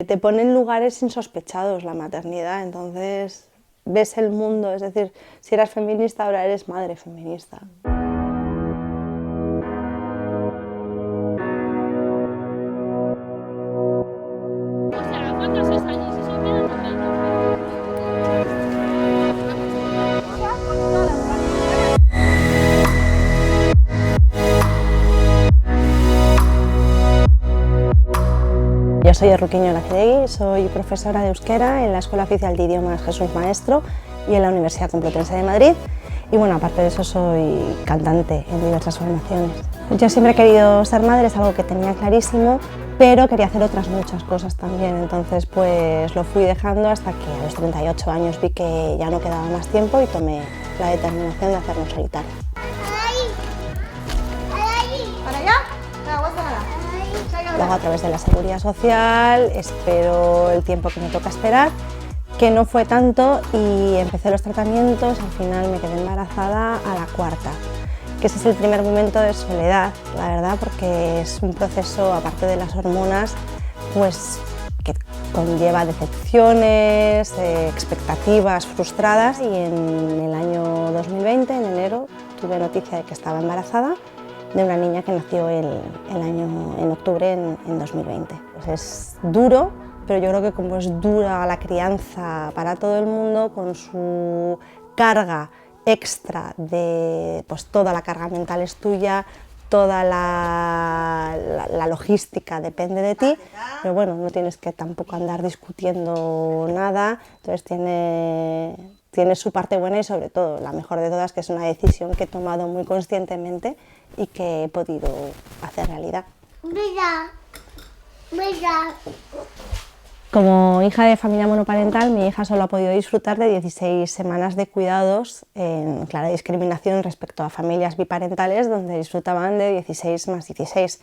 te pone en lugares insospechados la maternidad, entonces ves el mundo, es decir, si eras feminista ahora eres madre feminista. Yo soy Erruquiño Lacedegui, soy profesora de euskera en la Escuela Oficial de Idiomas Jesús Maestro y en la Universidad Complutense de Madrid. Y bueno, aparte de eso soy cantante en diversas formaciones. Yo siempre he querido ser madre, es algo que tenía clarísimo, pero quería hacer otras muchas cosas también. Entonces pues lo fui dejando hasta que a los 38 años vi que ya no quedaba más tiempo y tomé la determinación de hacerlo en solitario. ¿Para allá? Luego a través de la Seguridad Social espero el tiempo que me toca esperar, que no fue tanto, y empecé los tratamientos. Al final me quedé embarazada a la cuarta, que ese es el primer momento de soledad, la verdad, porque es un proceso, aparte de las hormonas, pues que conlleva decepciones, expectativas frustradas, y en el año 2020, en enero, tuve noticia de que estaba embarazada de una niña que nació en octubre en 2020. Pues es duro, pero yo creo que como es dura la crianza para todo el mundo, con su carga extra de pues toda la carga mental es tuya, toda la logística depende de ti, pero bueno, no tienes que tampoco andar discutiendo nada, entonces tiene su parte buena y sobre todo la mejor de todas, que es una decisión que he tomado muy conscientemente y que he podido hacer realidad. Mira, mira. Como hija de familia monoparental, mi hija solo ha podido disfrutar de 16 semanas de cuidados, en clara discriminación respecto a familias biparentales donde disfrutaban de 16 más 16.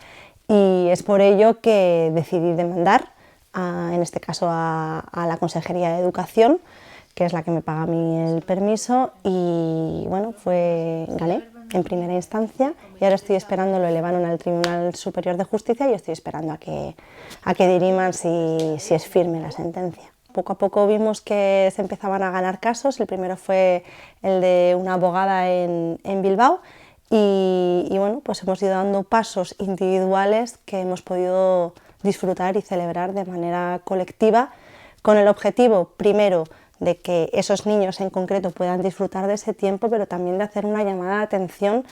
Y es por ello que decidí demandar, en este caso a la Consejería de Educación, que es la que me paga a mí el permiso, y bueno, gané en primera instancia y ahora estoy esperando, lo elevaron al Tribunal Superior de Justicia y estoy esperando a que diriman si es firme la sentencia. Poco a poco vimos que se empezaban a ganar casos. El primero fue el de una abogada en Bilbao y bueno, pues hemos ido dando pasos individuales que hemos podido disfrutar y celebrar de manera colectiva, con el objetivo, primero, de que esos niños en concreto puedan disfrutar de ese tiempo, pero también de hacer una llamada de atención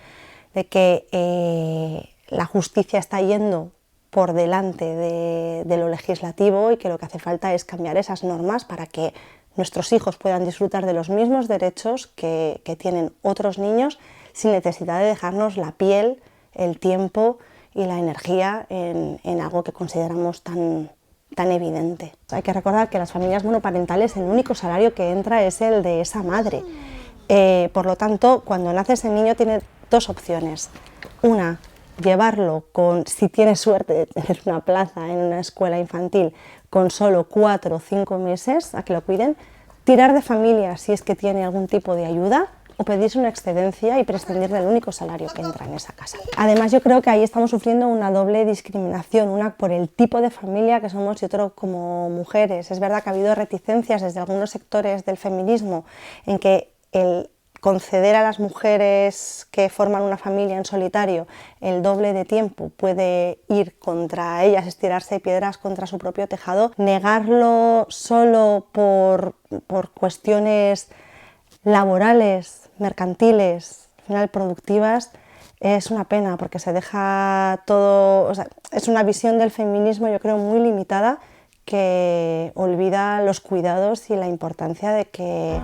de que la justicia está yendo por delante de lo legislativo y que lo que hace falta es cambiar esas normas para que nuestros hijos puedan disfrutar de los mismos derechos que tienen otros niños, sin necesidad de dejarnos la piel, el tiempo y la energía en algo que consideramos tan evidente. Hay que recordar que las familias monoparentales el único salario que entra es el de esa madre. Por lo tanto, cuando nace ese niño tiene dos opciones. Una, llevarlo si tiene suerte de tener una plaza en una escuela infantil con solo 4 o 5 meses a que lo cuiden, tirar de familia si es que tiene algún tipo de ayuda, o pedirse una excedencia y prescindir del único salario que entra en esa casa. Además, yo creo que ahí estamos sufriendo una doble discriminación, una por el tipo de familia que somos y otro como mujeres. Es verdad que ha habido reticencias desde algunos sectores del feminismo en que el conceder a las mujeres que forman una familia en solitario el doble de tiempo puede ir contra ellas, estirarse piedras contra su propio tejado. Negarlo solo por cuestiones laborales, mercantiles, al final productivas, es una pena porque se deja todo, o sea, es una visión del feminismo, yo creo, muy limitada, que olvida los cuidados y la importancia de que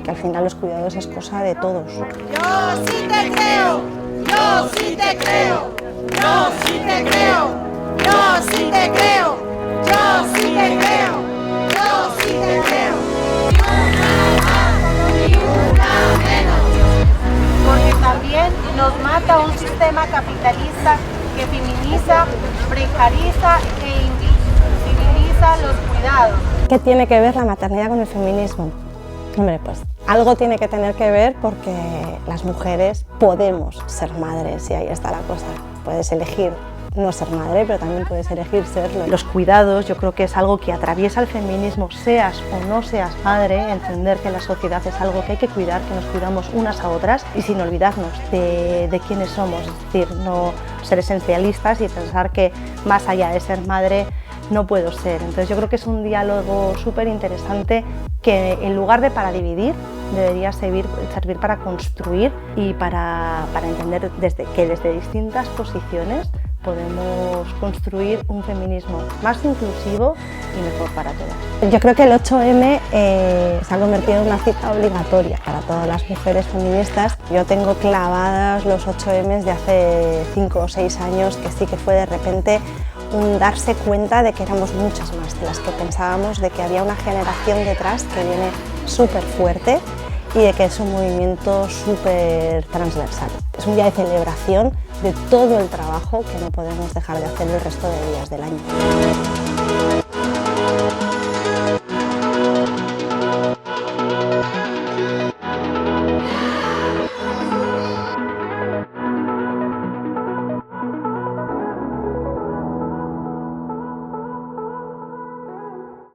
al final los cuidados es cosa de todos. Yo sí te creo, yo sí te creo, yo sí te creo, yo sí te creo, yo sí te creo, yo sí te creo. Porque también nos mata un sistema capitalista que feminiza, precariza e invisibiliza los cuidados. ¿Qué tiene que ver la maternidad con el feminismo? Hombre, pues algo tiene que tener que ver porque las mujeres podemos ser madres y ahí está la cosa. Puedes elegir no ser madre, pero también puedes elegir serlo. Los cuidados, yo creo que es algo que atraviesa el feminismo, seas o no seas madre, entender que la sociedad es algo que hay que cuidar, que nos cuidamos unas a otras y sin olvidarnos de quiénes somos, es decir, no ser esencialistas y pensar que más allá de ser madre no puedo ser. Entonces yo creo que es un diálogo súper interesante que en lugar de para dividir, debería servir para construir y para entender que desde distintas posiciones podemos construir un feminismo más inclusivo y mejor para todas. Yo creo que el 8M se ha convertido en una cita obligatoria para todas las mujeres feministas. Yo tengo clavadas los 8M de hace 5 o 6 años, que sí que fue de repente un darse cuenta de que éramos muchas más de las que pensábamos, de que había una generación detrás que viene súper fuerte y de que es un movimiento súper transversal. Es un día de celebración de todo el trabajo que no podemos dejar de hacer el resto de días del año.